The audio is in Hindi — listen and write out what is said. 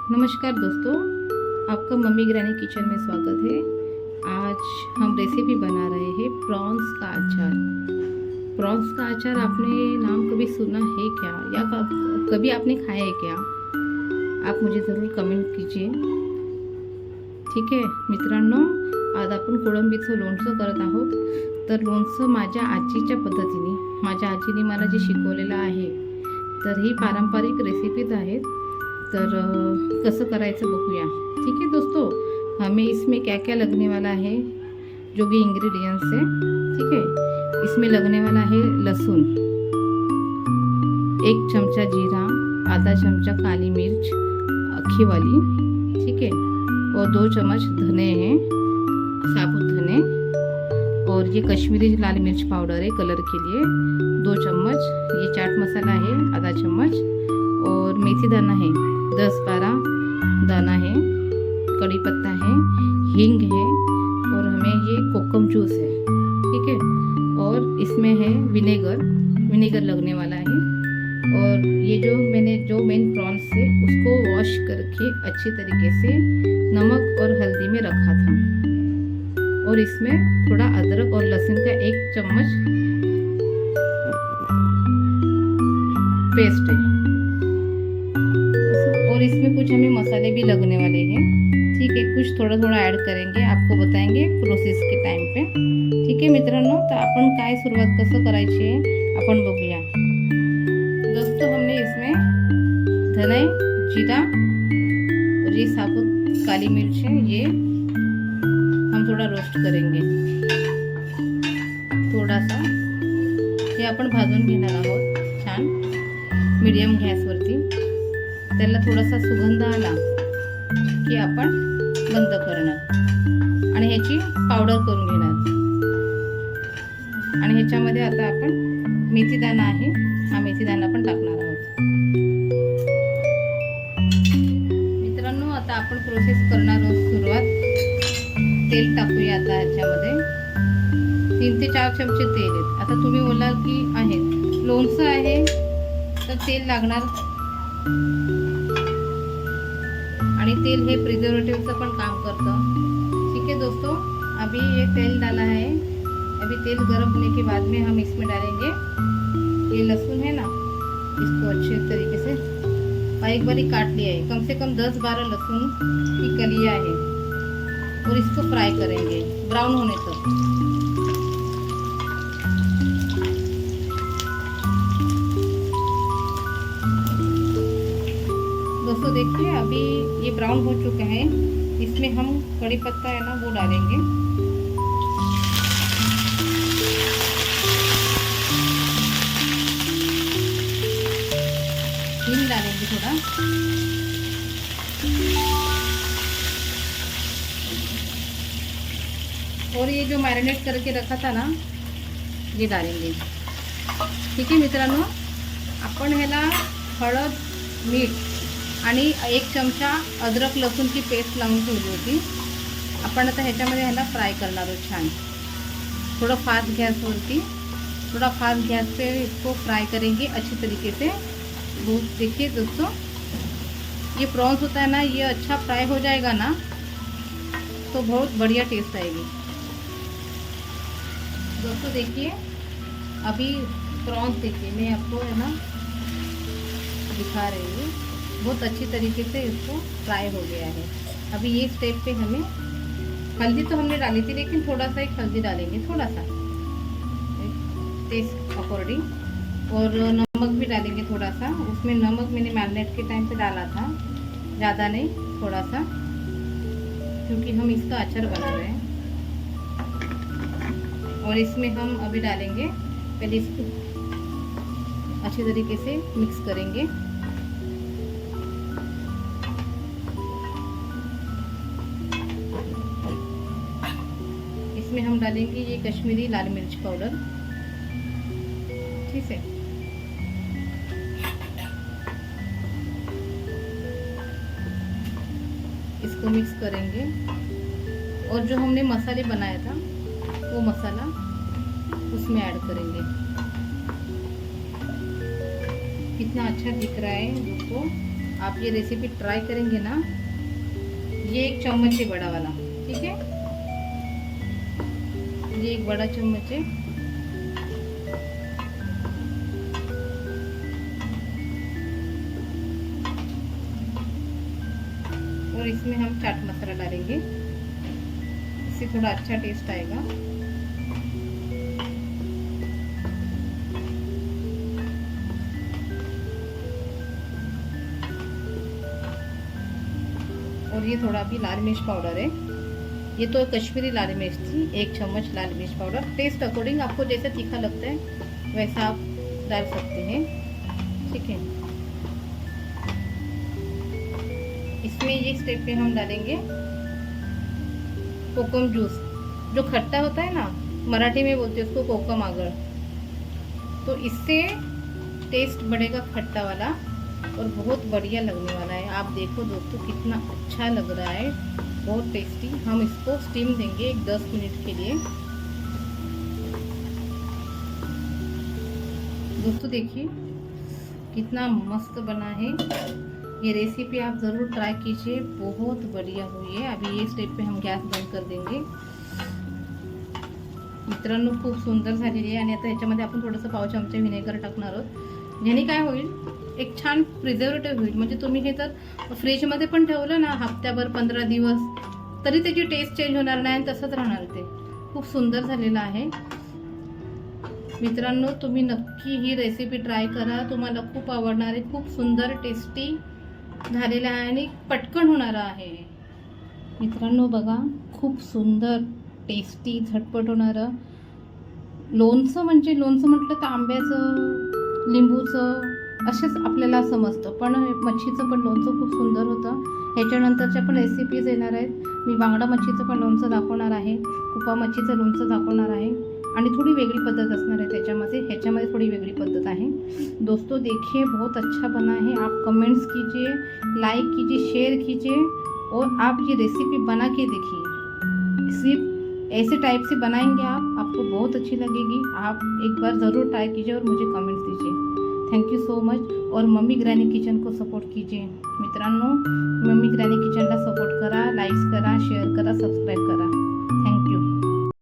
नमस्कार दोस्तों, आपका मम्मी ग्रैनी किचन में स्वागत है। आज हम रेसिपी बना रहे हैं प्रॉन्स का अचार। प्रॉन्स का अचार आपने नाम कभी सुना है क्या, या कभी आपने खाया है क्या? आप मुझे ज़रूर कमेंट कीजिए। ठीक आहे मित्रांनो, आज आपण कोळंबीचं लोणचं करत आहोत। तर लोणचं माझ्या आजीच्या पद्धतीने, माझ्या आजीने मला जे शिकवलेलं आहे, तर ही पारंपरिक रेसिपीज आहेत। तर कसं करायचं बघूया। ठीक है दोस्तों, हमें इसमें क्या क्या लगने वाला है, जो भी इंग्रेडिएंट्स है। ठीक है, इसमें लगने वाला है लहसुन, 1 चमचा जीरा, आधा चमचा काली मिर्च अक्खी वाली, ठीक है, और 2 चम्मच धने हैं, साबुत धने, और ये कश्मीरी लाल मिर्च पाउडर है कलर के लिए 2 चम्मच, ये चाट मसाला है आधा चम्मच, और मेथी दाना है 10-12 दाना है, कड़ी पत्ता है, हींग है, और हमें ये कोकम जूस है। ठीक है, और इसमें है विनेगर लगने वाला है। और ये जो मेन प्रॉन्स है उसको वॉश करके अच्छी तरीके से नमक और हल्दी में रखा था। और इसमें थोड़ा अदरक और लहसुन का 1 चम्मच पेस्ट है। और इसमें कुछ हमें मसाले भी लगने वाले हैं। ठीक है, कुछ थोड़ा थोड़ा ऐड करेंगे, आपको बताएंगे प्रोसेस के टाइम पे। ठीक आहे मित्रांनो, तर आपण काय सुरुवात कसं करायची आहे आपण बघूया। दोस्तों, हमने इसमें धने, जीरा और ये साबुत काली मिर्च है, ये हम थोड़ा रोस्ट करेंगे। थोड़ा सा हे आपण भाजून घेणार आहोत छान मीडियम गॅसवरती। त्याला थोडासा सुगंध आला की आपण बंद करणार आणि ह्याची पावडर करून घेणार। आणि ह्याच्यामध्ये आता आपण मेथी दाणा आहे, हा मेथी दाणा पण टाकणार आहोत। मित्रांनो, आता आपण प्रोसेस करणार आहोत सुरुवात। तेल टाकूया आता ह्याच्यामध्ये 3 ते 4 चमचे तेल आहेत। आता तुम्ही बोलाल की आहेत लोणचं आहे तर तेल लागणार, आणि तेल हे प्रिजर्वेटिव्हचं पण काम करतं। ठीक है दोस्तों, अभी ये तेल डाला है। अभी तेल गर्म होने के बाद में हम इसमें डालेंगे ये लहसुन है ना, इसको अच्छे तरीके से बारीक बारीक काट लिया है, कम से कम 10-12 लहसुन की कलियां है, और इसको फ्राई करेंगे ब्राउन होने तक। दोस्तों देखिए, अभी ये ब्राउन हो चुका है। इसमें हम कड़ी पत्ता है ना वो डालेंगे, हींग डालेंगे थोड़ा, और ये जो मैरिनेट करके रखा था ना ये डालेंगे। ठीक है मित्रांनो, आपण ह्याला हळद, मीठ आणि 1 चमचा अदरक लसूणची पेस्ट लावून ठेवली होती। आपण आता ह्याच्यामध्ये ह्याला फ्राय करणार आहोत छान, थोड़ा फास्ट गैसवरती, थोड़ा फास्ट गैस पे इसको फ्राई करेंगे अच्छी तरीके से। बहुत देखिए दोस्तों, ये प्रॉन्स होता है ना, ये अच्छा फ्राई हो जाएगा ना तो बहुत बढ़िया टेस्ट आएगी। दोस्तों देखिए, अभी प्रॉन्स देखिए मैं आपको है ना दिखा रही हूँ, बहुत अच्छी तरीके से इसको फ्राई हो गया है। अभी ये स्टेप पे हमें हल्दी तो हमने डाली थी, लेकिन थोड़ा सा एक हल्दी डालेंगे, थोड़ा सा टेस्ट अकॉर्डिंग, और नमक भी डालेंगे थोड़ा सा। उसमें नमक मैंने मैरिनेट के टाइम पे डाला था, ज़्यादा नहीं, थोड़ा सा, क्योंकि हम इसका अचार बना रहे हैं। और इसमें हम अभी डालेंगे, पहले इसको अच्छी तरीके से मिक्स करेंगे। इसमें हम डालेंगे ये कश्मीरी लाल मिर्च पाउडर। ठीक है, इसको मिक्स करेंगे, और जो हमने मसाले बनाया था वो मसाला उसमें ऐड करेंगे। कितना अच्छा दिख रहा है दोस्तों, आप ये रेसिपी ट्राई करेंगे ना, ये 1 चम्मच है बड़ा वाला, ठीक है, ये 1 बड़ा चम्मच है। और इसमें हम चाट मसाला डालेंगे, इससे थोड़ा अच्छा टेस्ट आएगा। और ये थोड़ा भी लाल मिर्च पाउडर है, ये तो कश्मीरी लाल मिर्च थी, 1 चम्मच लाल मिर्च पाउडर। टेस्ट अकॉर्डिंग आपको जैसा तीखा लगता है वैसा आप डाल सकते हैं, ठीक है। इसमें ये स्टेप पे हम डालेंगे कोकम जूस, जो खट्टा होता है ना, मराठी में बोलते हैं उसको कोकम आगळ। तो इससे टेस्ट बढ़ेगा खट्टा वाला और बहुत बढ़िया लगने वाला है। आप देखो दोस्तों कितना अच्छा लग रहा है, बहुत टेस्टी। हम इसको स्टीम देंगे 10 मिनट के लिए। दोस्तों देखिए कितना मस्त बना है। ये रेसिपी आप ज़रूर ट्राय कीजिए, बहुत बढ़िया हुई है। अभी ये स्टेप पे हम गॅस बंद कर देंगे। मित्रांनो खूप सुंदर झालेली आहे आणि आता ह्याच्यामध्ये आपण थोडंसं पाव चमचा व्हिनेगर टाकणार आहोत, ज्याने काय होईल, एक छान प्रिझर्वेटिव्ह होईल। म्हणजे तुम्ही हे तर फ्रीजमध्ये पण ठेवलं ना हप्त्याभर 15 दिवस तरी त्याची टेस्ट चेंज होणार नाही आणि तसंच राहणार ते। खूप सुंदर झालेलं आहे मित्रांनो, तुम्ही नक्की ही रेसिपी ट्राय करा, तुम्हाला खूप आवडणार आहे। खूप सुंदर टेस्टी झालेलं आहे आणि पटकन होणारं आहे मित्रांनो। बघा खूप सुंदर टेस्टी झटपट होणारं लोणचं। म्हणजे लोणचं म्हटलं तर आंब्याचं, लिंबूचं असेच आपल्याला समजतं, पण मच्छीचं पण लोणचं खूप सुंदर होतं। ह्याच्यानंतरच्या पण रेसिपीज येणार आहेत। मी बांगडा मच्छीचं पण लोणचं दाखवणार आहे, कुपा मच्छीचं लोणचं दाखवणार आहे आणि थोड़ी वेगळी पद्धत असणार है त्याच्यामध्ये। ह्याच्यामध्ये थोड़ी वेगळी पद्धत आहे। दोस्तों देखिए बहुत अच्छा बना है। आप कमेंट्स कीजिए, लाइक कीजिए, शेयर कीजिए और आप ये रेसिपी बना के देखिए। सिर्फ ऐसे टाइप से बनाएंगे आप, आपको बहुत अच्छी लगेगी। आप एक बार ज़रूर ट्राई कीजिए और मुझे कमेंट्स दीजिए। Thank you so much. और मम्मी ग्रॅनी किचन को सपोर्ट कीजिए मित्रांनो। मम्मी ग्रॅनी किचनला सपोर्ट करा, लाईक्स करा, शेअर करा, सबस्क्राईब करा।